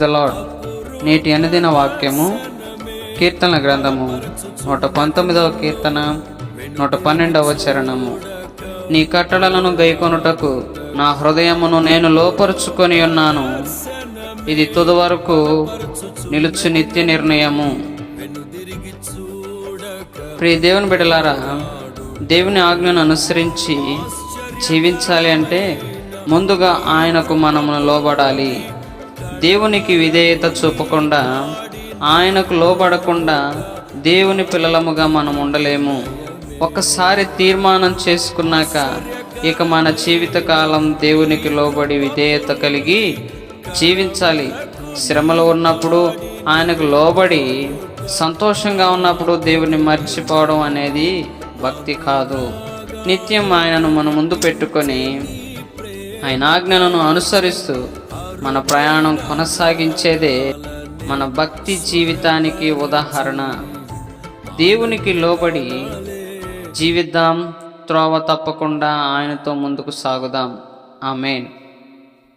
The lord. నేటి అనుదిన వాక్యము కీర్తన గ్రంథము 119వ కీర్తన 112వ చరణము. నీ కట్టడలను గైకొనుటకు నా హృదయమును నేను లోపరుచుకొని ఉన్నాను. ఇది తుది వరకు నిలుచు నిత్య నిర్ణయము. ప్రియ దేవుని బిడ్డలారా, దేవుని ఆజ్ఞను అనుసరించి జీవించాలి అంటే ముందుగా ఆయనకు మనము లోబడాలి. దేవునికి విధేయత చూపకుండా, ఆయనకు లోబడకుండా దేవుని పిల్లలముగా మనం ఉండలేము. ఒకసారి తీర్మానం చేసుకున్నాక ఇక మన జీవితకాలం దేవునికి లోబడి విధేయత కలిగి జీవించాలి. శ్రమలు ఉన్నప్పుడు ఆయనకు లోబడి, సంతోషంగా ఉన్నప్పుడు దేవుని మర్చిపోవడం అనేది భక్తి కాదు. నిత్యం ఆయనను మన ముందు పెట్టుకొని ఆయన ఆజ్ఞలను అనుసరిస్తూ మన ప్రయాణం కొనసాగించేదే మన భక్తి జీవితానికి ఉదాహరణ. దేవునికి లోబడి జీవిద్దాం, త్రోవ తప్పకుండా ఆయనతో ముందుకు సాగుదాం. ఆమేన్.